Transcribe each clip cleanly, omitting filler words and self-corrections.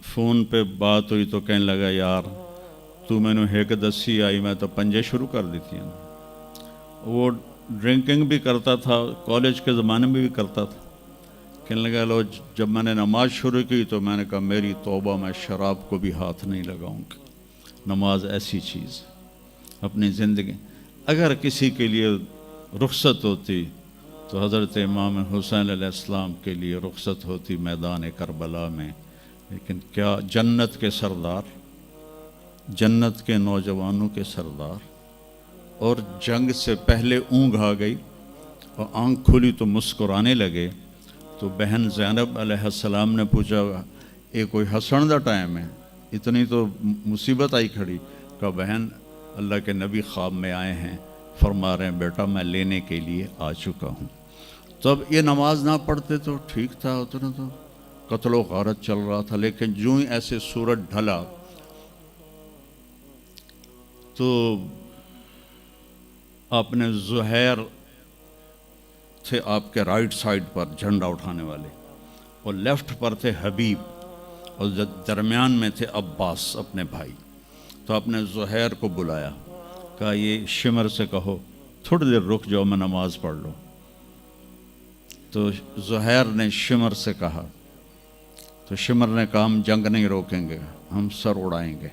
Phone پہ بات ہوئی تو کہنے لگا یار تو میں نے ایک دسی آئی میں تو پنجے شروع کر دیتی ہیں. وہ ڈرنکنگ بھی کرتا تھا, کالج کے زمانے میں بھی کرتا تھا. کہنے لگا لو جب میں نے نماز شروع کی تو میں نے کہا میری توبہ, میں شراب کو بھی ہاتھ نہیں لگاؤں گا. نماز ایسی چیز اپنی زندگی, اگر کسی کے لیے رخصت ہوتی تو حضرت امام حسین علیہ السلام کے لیے رخصت ہوتی میدان کربلا میں. لیکن کیا جنت کے سردار, جنت کے نوجوانوں کے سردار, اور جنگ سے پہلے اونگ آ گئی اور آنکھ کھلی تو مسکرانے لگے. تو بہن زینب علیہ السلام نے پوچھا یہ کوئی ہسن دا ٹائم ہے, اتنی تو مصیبت آئی کھڑی. کہ بہن اللہ کے نبی خواب میں آئے ہیں, فرما رہے ہیں بیٹا میں لینے کے لیے آ چکا ہوں. تو اب یہ نماز نہ پڑھتے تو ٹھیک تھا, اتنا تو قتل و غارت چل رہا تھا. لیکن جو ہی ایسے سورج ڈھلا تو آپ نے زہیر تھے آپ کے رائٹ سائڈ پر جھنڈا اٹھانے والے, اور لیفٹ پر تھے حبیب, اور درمیان میں تھے عباس اپنے بھائی. تو آپ نے زہیر کو بلایا, کہا یہ شمر سے کہو تھوڑی دیر رک جاؤ میں نماز پڑھ لوں. تو زہیر نے شمر سے کہا, تو شمر نے کہا ہم جنگ نہیں روکیں گے, ہم سر اڑائیں گے.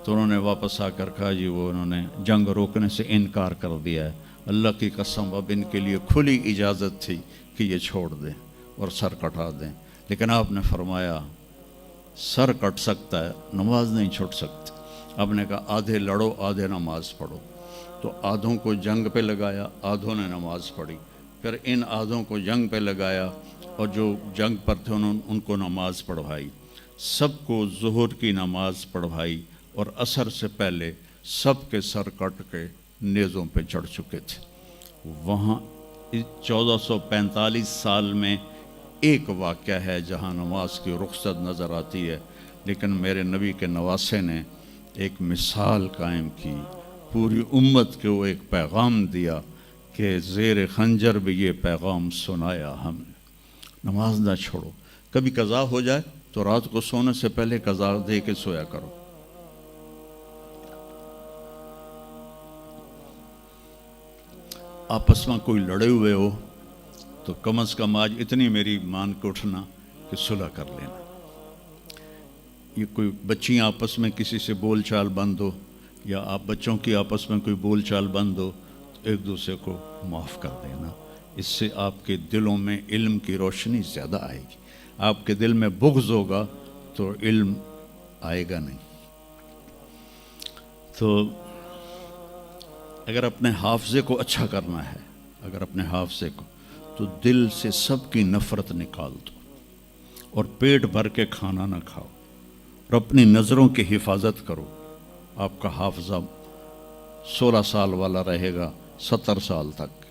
تو انہوں نے واپس آ کر کہا جی وہ انہوں نے جنگ روکنے سے انکار کر دیا ہے. اللہ کی قسم اب ان کے لیے کھلی اجازت تھی کہ یہ چھوڑ دیں اور سر کٹا دیں. لیکن آپ نے فرمایا سر کٹ سکتا ہے, نماز نہیں چھوڑ سکتی. آپ نے کہا آدھے لڑو آدھے نماز پڑھو. تو آدھوں کو جنگ پہ لگایا, آدھوں نے نماز پڑھی. پھر ان آدھوں کو جنگ پہ لگایا اور جو جنگ پر تھے ان کو نماز پڑھوائی. سب کو ظہر کی نماز پڑھوائی, اور عصر سے پہلے سب کے سر کٹ کے نیزوں پہ چڑھ چکے تھے. وہاں 1445 سال میں ایک واقعہ ہے جہاں نماز کی رخصت نظر آتی ہے. لیکن میرے نبی کے نواسے نے ایک مثال قائم کی, پوری امت کو ایک پیغام دیا کہ زیر خنجر بھی یہ پیغام سنایا ہم نے, نماز نہ چھوڑو. کبھی قضا ہو جائے تو رات کو سونے سے پہلے قضا دے کے سویا کرو. آپس میں کوئی لڑے ہوئے ہو تو کم از کم آج اتنی میری مان کے اٹھنا کہ صلح کر لینا. یہ کوئی بچیاں آپس میں کسی سے بول چال بند ہو, یا آپ بچوں کی آپس میں کوئی بول چال بند ہو, تو ایک دوسرے کو معاف کر دینا. اس سے آپ کے دلوں میں علم کی روشنی زیادہ آئے گی. آپ کے دل میں بغض ہوگا تو علم آئے گا نہیں. تو اگر اپنے حافظے کو اچھا کرنا ہے, اگر اپنے حافظے کو, تو دل سے سب کی نفرت نکال دو, اور پیٹ بھر کے کھانا نہ کھاؤ, اور اپنی نظروں کی حفاظت کرو. آپ کا حافظہ 16 سال والا رہے گا 70 سال تک.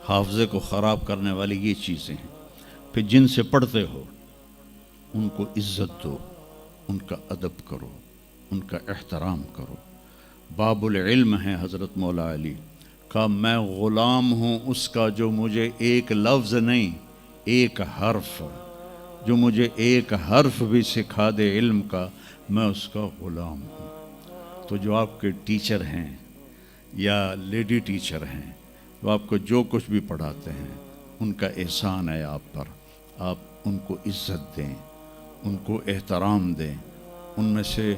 حافظے کو خراب کرنے والی یہ چیزیں ہیں. پھر جن سے پڑھتے ہو ان کو عزت دو, ان کا ادب کرو, ان کا احترام کرو. باب العلم ہے حضرت مولا علی کا, میں غلام ہوں اس کا جو مجھے ایک لفظ نہیں ایک حرف, جو مجھے ایک حرف بھی سکھا دے علم کا, میں اس کا غلام ہوں. تو جو آپ کے ٹیچر ہیں یا لیڈی ٹیچر ہیں, وہ آپ کو جو کچھ بھی پڑھاتے ہیں, ان کا احسان ہے آپ پر. آپ ان کو عزت دیں, ان کو احترام دیں. ان میں سے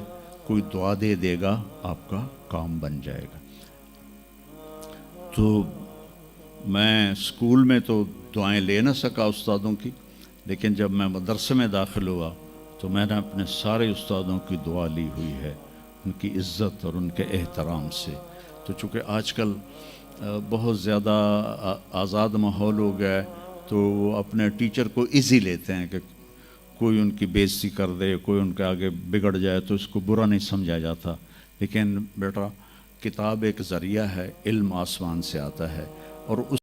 کوئی دعا دے دے گا آپ کا کام بن جائے گا. تو میں اسکول میں تو دعائیں لے نہ سکا استادوں کی, لیکن جب میں مدرسے میں داخل ہوا تو میں نے اپنے سارے استادوں کی دعا لی ہوئی ہے, ان کی عزت اور ان کے احترام سے. تو چونکہ آج کل بہت زیادہ آزاد ماحول ہو گیا ہے, تو وہ اپنے ٹیچر کو ایزی لیتے ہیں کہ کوئی ان کی بےعزتی کر دے, کوئی ان کے آگے بگڑ جائے تو اس کو برا نہیں سمجھا جاتا. لیکن بیٹا کتاب ایک ذریعہ ہے, علم آسمان سے آتا ہے, اور اس